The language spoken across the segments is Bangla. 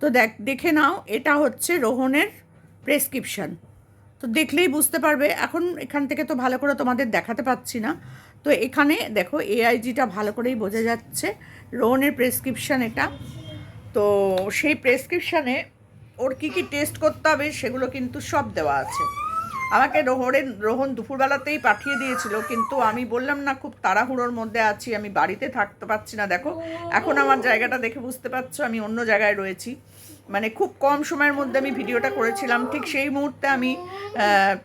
তো দেখে নাও, এটা হচ্ছে রোহনের প্রেসক্রিপশান। তো দেখলেই বুঝতে পারবে। এখন এখান থেকে তো ভালো করে তোমাদের দেখাতে পাচ্ছি না। তো এখানে দেখো এআইজিটা ভালো করেই বোঝা যাচ্ছে, রোহনের প্রেসক্রিপশান এটা। তো সেই প্রেসক্রিপশানে ওর কী কী টেস্ট করতে হবে সেগুলো কিন্তু সব দেওয়া আছে। আমাকে রোহন দুপুরবেলাতেই পাঠিয়ে দিয়েছিল, কিন্তু আমি বললাম না খুব তাড়াহুড়োর মধ্যে আছি, আমি বাড়িতে থাকতে পারছি না। দেখো এখন আমার জায়গাটা দেখে বুঝতে পারছো আমি অন্য জায়গায় রয়েছি। মানে খুব কম সময়ের মধ্যে আমি ভিডিওটা করেছিলাম, ঠিক সেই মুহূর্তে আমি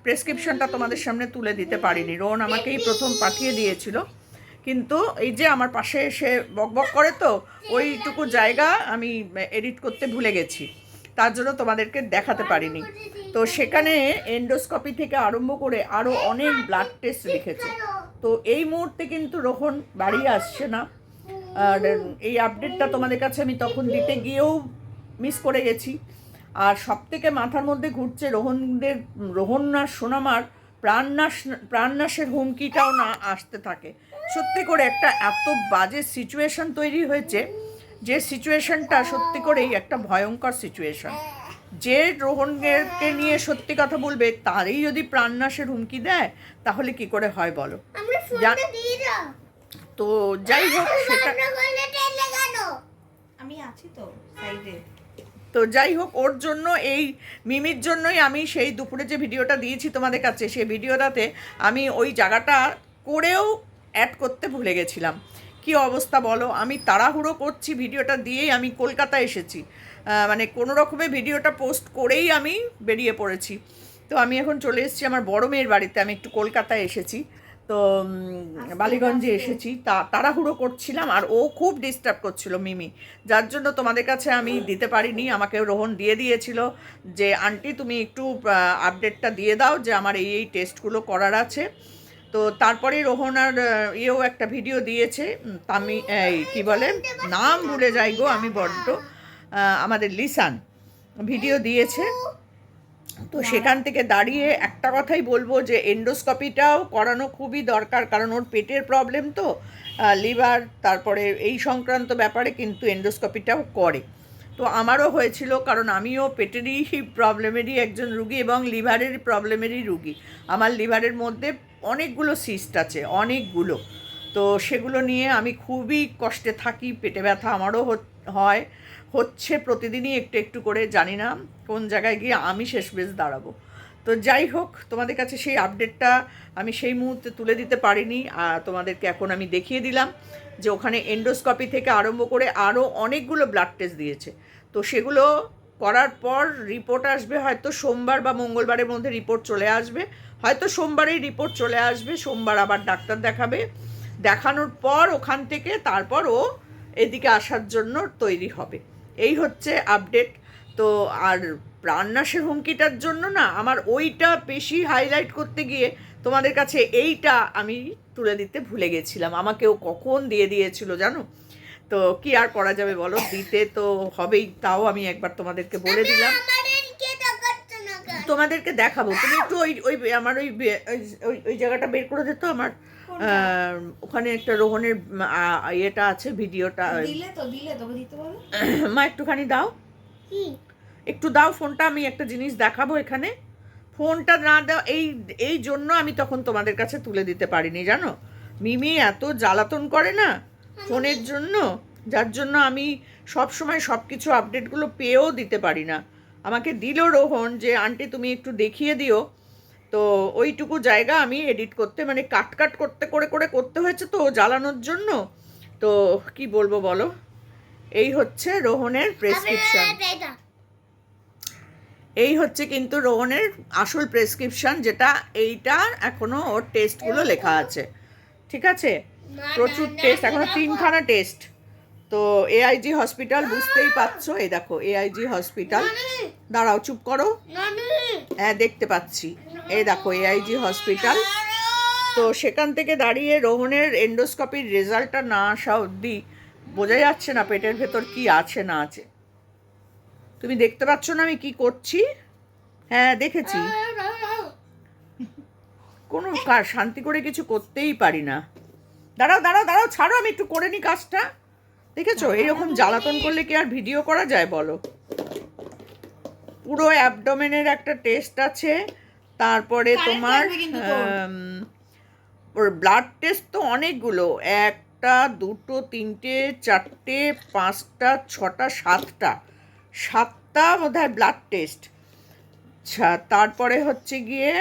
প্রেসক্রিপশনটা তোমাদের সামনে তুলে দিতে পারিনি। রোহন আমাকেই প্রথম পাঠিয়ে দিয়েছিল, কিন্তু এই যে আমার পাশে এসে বকবক করে, তো ওইটুকু জায়গা আমি এডিট করতে ভুলে গেছি, তার জন্য তোমাদেরকে দেখাতে পারিনি। তো সেখানে এন্ডোস্কোপি থেকে আরম্ভ করে আরও অনেক ব্লাড টেস্ট লিখেছে। তো এই মুহূর্তে কিন্তু রোহন বাড়ি আসছে না, আর এই আপডেটটা তোমাদের কাছে আমি তখন দিতে গিয়েও মিস করে গেছি। আর সবথেকে মাথার মধ্যে ঘুরছে রোহন আর সোনামার প্রাণনাশের হুমকিটাও না আসতে থাকে। সত্যি করে একটা এত বাজে সিচুয়েশন তৈরি হয়েছে, যে সিচুয়েশনটা সত্যি করেই একটা ভয়ঙ্কর সিচুয়েশন। যে রোহনকে নিয়ে সত্যি কথা বলবে তারই যদি প্রাণনাশের হুমকি দেয় তাহলে কি করে হয় বলো। তো যাই হোক, সেটা আমি আছি তো সাইডে। তো যাই হোক, ওর জন্য, এই মিমির জন্যই আমি সেই দুপুরে যে ভিডিওটা দিয়েছি তোমাদের কাছে, সেই ভিডিওটাতে আমি ওই জায়গাটা করেও অ্যাড করতে ভুলে গেছিলাম। কি অবস্থা বলো, আমি তাড়াহুড়ো করছি, ভিডিওটা দিয়েই আমি কলকাতা এসেছি, মানে কোনো রকমে ভিডিওটা পোস্ট করেই আমি বেরিয়ে পড়েছি। তো আমি এখন চলে এসেছি আমার বড় মেয়ের বাড়িতে, আমি একটু কলকাতায় এসেছি, তো বালিগঞ্জে এসেছি। তাড়াহুড়ো করছিলাম, আর ও খুব ডিস্টার্ব করছিল মিমি, যার জন্য তোমাদের কাছে আমি দিতে পারিনি। আমাকে রোহন দিয়ে দিয়েছিল যে আন্টি তুমি একটু আপডেটটা দিয়ে দাও যে আমার এই টেস্টগুলো করার আছে। তো তারপরে রোহন আর ইয়েও একটা ভিডিও দিয়েছে, এই কী বলে, নাম ভুলে যাই গো আমি বড্ড, আমাদের লিসান ভিডিও দিয়েছে। তো সেখান থেকে দাঁড়িয়ে একটা কথাই বলবো যে এন্ডোস্কোপিটাও করানো খুবই দরকার, কারণ ওর পেটের প্রবলেম তো, লিভার, তারপরে এই সংক্রান্ত ব্যাপারে কিন্তু এন্ডোস্কোপিটাও করে। তো আমারও হয়েছিল, কারণ আমিও পেটেরই প্রবলেমেরই একজন রুগী এবং লিভারের প্রবলেমেরই রুগী। আমার লিভারের মধ্যে অনেকগুলো সিস্ট আছে, অনেকগুলো। তো সেগুলো নিয়ে আমি খুবই কষ্টে থাকি, পেটে ব্যথা আমারও হচ্ছে প্রতিদিনই একটু একটু করে, জানি না কোন জায়গায় গিয়ে আমি শেষ বেশ দাঁড়াবো। তো যাই হোক, তোমাদের কাছে সেই আপডেটটা আমি সেই মুহূর্তে তুলে দিতে পারিনি, আর তোমাদেরকে এখন আমি দেখিয়ে দিলাম যে ওখানে এন্ডোস্কোপি থেকে আরম্ভ করে আরও অনেকগুলো ব্লাড টেস্ট দিয়েছে। তো সেগুলো করার পর রিপোর্ট আসবে হয়তো সোমবার বা মঙ্গলবারের মধ্যে রিপোর্ট চলে আসবে, হয়তো সোমবারেই রিপোর্ট চলে আসবে, সোমবার আবার ডাক্তার দেখাবে, দেখানোর পর ওখান থেকে তারপর ও এদিকে আসার জন্য তৈরি হবে। এই হচ্ছে আপডেট। তো আর প্রাণনাশের হুমকিটার জন্য না আমার ওইটা বেশি হাইলাইট করতে গিয়ে তোমাদের কাছে এইটা আমি তুলে দিতে ভুলে গেছিলাম। আমাকেও কখন দিয়ে দিয়েছিল জানো। তো কি আর করা যাবে বলো, দিতে তো হবেই, তাও আমি একবার তোমাদেরকে বলে দিলাম, তোমাদেরকে দেখাবো। তুমি একটু ওই ওই আমার ওই ওই জায়গাটা বের করে দিত আমার, ওখানে একটা রোহনের ইয়েটা আছে, ভিডিওটা মা একটুখানি দাও, একটু দাও ফোনটা, আমি একটা জিনিস দেখাবো এখানে। ফোনটা না দাও, এই জন্য আমি তখন তোমাদের কাছে তুলে দিতে পারিনি জানো। মিমি এত জ্বালাতন করে না ফোনের জন্য, যার জন্য আমি সব সময় সব কিছু আপডেটগুলো পেয়েও দিতে পারি না। আমাকে দিল রোহন যে আন্টি তুমি একটু দেখিয়ে দিও, তো ওইটুকু জায়গা আমি এডিট করতে, মানে কাট করতে হয়েছে তো জ্বালানোর জন্য। তো কি বলবো বলো, এই হচ্ছে রোহনের প্রেসক্রিপশন, এই হচ্ছে কিন্তু রোহনের আসল প্রেসক্রিপশন, যেটা এইটা এখনো ওর টেস্টগুলো লেখা আছে, ঠিক আছে, প্রচুর টেস্ট, এখনো 3খানা টেস্ট। তো এআইজি হসপিটাল, বুঝতেই পারছো, এই দেখো এআইজি হসপিটাল, দাঁড়াও চুপ করো, হ্যাঁ দেখতে পাচ্ছি, এই দেখো এআইজি হসপিটাল। তো সেখান থেকে দাঁড়িয়ে রোহনের এন্ডোস্কোপির রেজাল্টটা না আসা অবধি বোঝা যাচ্ছে না পেটের ভেতর কি আছে না আছে। তুমি দেখতে পাচ্ছ না আমি কি করছি? হ্যাঁ দেখেছি, কোনো কাজ শান্তি করে কিছু করতেই পারি না। দাঁড়াও দাঁড়াও দাঁড়াও, ছাড়ো আমি একটু করে নিই কাজটা। দেখেছো, এইরকম জ্বালাতন করলে কি আর ভিডিও করা যায় বলো। পুরো অ্যাবডোমেনের একটা টেস্ট আছে, তারপরে তোমার ওর ব্লাড টেস্ট তো অনেকগুলো, 1টা 2টো 3টে 4টে 5টা 6টা 7টা বোধহয় ব্লাড টেস্ট। আচ্ছা, তারপরে হচ্ছে গিয়ে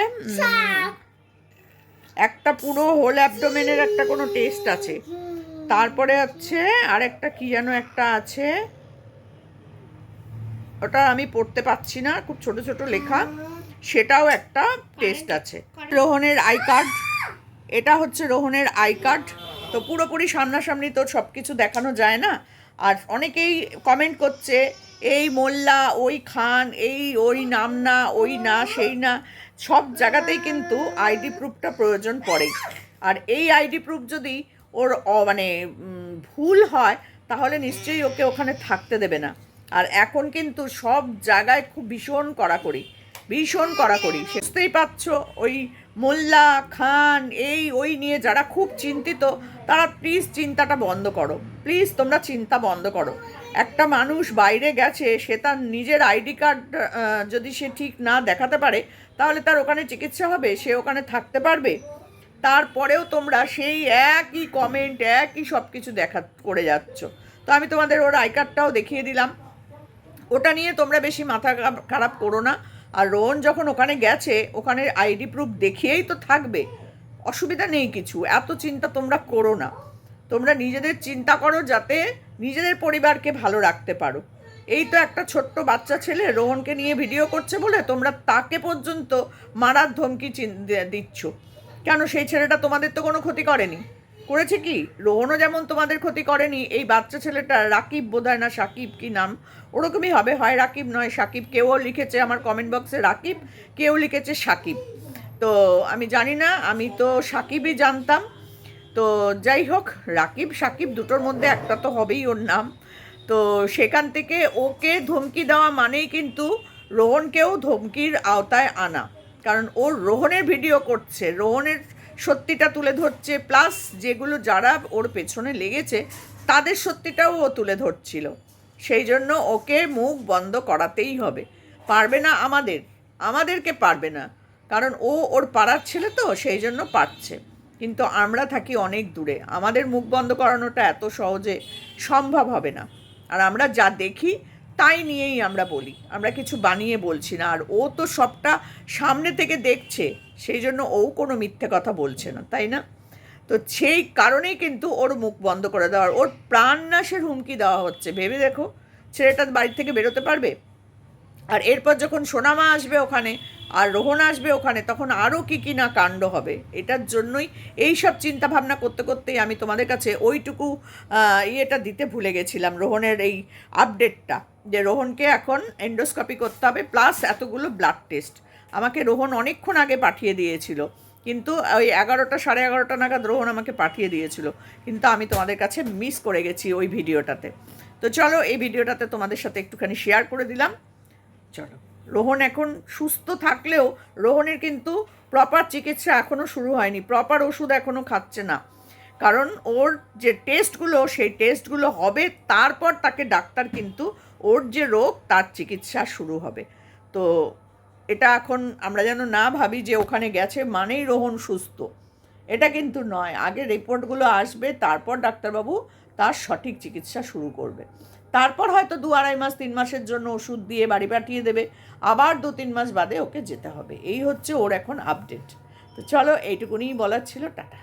একটা পুরো হোল অ্যাবডোমেনের একটা কোনো টেস্ট আছে, তারপরে হচ্ছে আরেকটা কি যেন একটা আছে, ওটা আমি পড়তে পারছি না, খুব ছোট ছোট লেখা, সেটাও একটা টেস্ট আছে। রোহনের আই কার্ড, এটা হচ্ছে রোহনের আই কার্ড। তো পুরোপুরি সামনাসামনি তো সব কিছু দেখানো যায় না, আর অনেকেই কমেন্ট করছে এই মোল্লা ওই খান, ওই নাম না, ওই না সেই না, সব জায়গাতেই কিন্তু আইডি প্রুফটা প্রয়োজন পড়ে। আর এই আইডি প্রুফ যদি ওর মানে ভুল হয় তাহলে নিশ্চয়ই ওকে ওখানে থাকতে দেবে না। আর এখন কিন্তু সব জায়গায় খুব ভীষণ কড়াকড়ি বুঝতেই পারছো। ওই মোল্লা খান ওই নিয়ে যারা খুব চিন্তিত তারা প্লিজ চিন্তাটা বন্ধ করো, প্লিজ তোমরা চিন্তা বন্ধ করো। একটা মানুষ বাইরে গেছে, সে তার নিজের আইডি কার্ড যদি সে ঠিক না দেখাতে পারে তাহলে তার ওখানে চিকিৎসা হবে, সে ওখানে থাকতে পারবে? তারপরেও তোমরা সেই একই কমেন্ট, একই সব কিছু করে যাচ্ছ। তো আমি তোমাদের ওর আই কার্ডটাও দেখিয়ে দিলাম, ওটা নিয়ে তোমরা বেশি মাথা খারাপ করো না। আর রোহন যখন ওখানে গেছে, ওখানে আইডি প্রুফ দেখিয়েই তো থাকবে, অসুবিধা নেই কিছু, এত চিন্তা তোমরা করো না। তোমরা নিজেদের চিন্তা করো যাতে নিজেদের পরিবারকে ভালো রাখতে পারো। এই তো একটা ছোট্ট বাচ্চা ছেলে রোহনকে নিয়ে ভিডিও করছে বলে তোমরা তাকে পর্যন্ত মারার ধমকি দিচ্ছ। কেন? সেই ছেলেটা তোমাদের তো কোনো ক্ষতি করেনি, করেছে কি? রোহনও যেমন তোমাদের ক্ষতি করেনি, এই বাচ্চা ছেলেটা রাকিব বোধহয় না সাকিব কি নাম, ওরকমই হবে, হয় রাকিব নয় সাকিব। কেউ লিখেছে আমার কমেন্ট বক্সে রাকিব, কেউ লিখেছে সাকিব, তো আমি জানি না, আমি তো সাকিবই জানতাম। তো যাই হোক, রাকিব সাকিব দুটোর মধ্যে একটা তো হবেই ওর নাম। তো সেখান থেকে ওকে ধমকি দেওয়া মানেই কিন্তু রোহনকেও ধমকির আওতায় আনা, কারণ ওর রোহনের ভিডিও করছে, রোহনের সত্যিটা তুলে ধরছে, প্লাস যেগুলো যারা ওর পেছনে লেগেছে তাদের সত্যিটাও ও তুলে ধরছিল। সেই জন্য ওকে মুখ বন্ধ করাতেই হবে। পারবে না আমাদেরকে পারবে না, কারণ ও ওর পাড়ার ছেলে তো, সেই জন্য পারছে। কিন্তু আমরা থাকি অনেক দূরে, আমাদের মুখ বন্ধ করানোটা এত সহজে সম্ভব হবে না। আর আমরা যা দেখি তাই নিয়েই আমরা বলি, আমরা কিছু বানিয়ে বলছি না। আর ও তো সবটা সামনে থেকে দেখছে, সেই জন্য ও কোনো মিথ্যে কথা বলছে না, তাই না? তো সেই কারণেই কিন্তু ওর মুখ বন্ধ করে দেওয়ার, ওর প্রাণনাশের হুমকি দেওয়া হচ্ছে। ভেবে দেখো, ছেলেটা বাড়ি থেকে বেরোতে পারবে? আর এরপর যখন সোনামা আসবে ওখানে, আর রোহন আসবে ওখানে, তখন আরও কী না কাণ্ড হবে। এটার জন্যই এই সব চিন্তাভাবনা করতে করতেই আমি তোমাদের কাছে ওইটুকু ইয়েটা দিতে ভুলে গেছিলাম, রোহনের এই আপডেটটা, যে রোহনকে এখন এন্ডোস্কোপি করতে হবে, প্লাস এতগুলো ব্লাড টেস্ট। আমাকে রোহন অনেকক্ষণ আগে পাঠিয়ে দিয়েছিল, কিন্তু ওই 11টা 11:30 নাগাদ রোহন আমাকে পাঠিয়ে দিয়েছিল, কিন্তু আমি তোমাদের কাছে মিস করে গেছি ওই ভিডিওটাতে। তো চলো, এই ভিডিওটাতে তোমাদের সাথে একটুখানি শেয়ার করে দিলাম। চলো, রোহন এখন সুস্থ থাকলেও রোহনের কিন্তু প্রপার চিকিৎসা এখনও শুরু হয়নি, প্রপার ওষুধ এখনও খাচ্ছে না, কারণ ওর যে টেস্টগুলো, সেই টেস্টগুলো হবে, তারপর তাকে ডাক্তার কিন্তু ওর যে রোগ তার চিকিৎসা শুরু হবে। তো এটা এখন আমরা যেন না ভাবি যে ওখানে গেছে মানেই রোহন সুস্থ, এটা কিন্তু নয়। আগে রিপোর্টগুলো আসবে, তারপর ডাক্তারবাবু তার সঠিক চিকিৎসা শুরু করবে। তারপর হয়তো 2-2.5 মাস 3 মাসের জন্য ওষুধ দিয়ে বাড়ি পাঠিয়ে দেবে, আবার 2-3 মাস বাদে ওকে যেতে হবে। এই হচ্ছে ওর এখন আপডেট। তো চলো, এইটুকুনিই বলার ছিল। টাটা।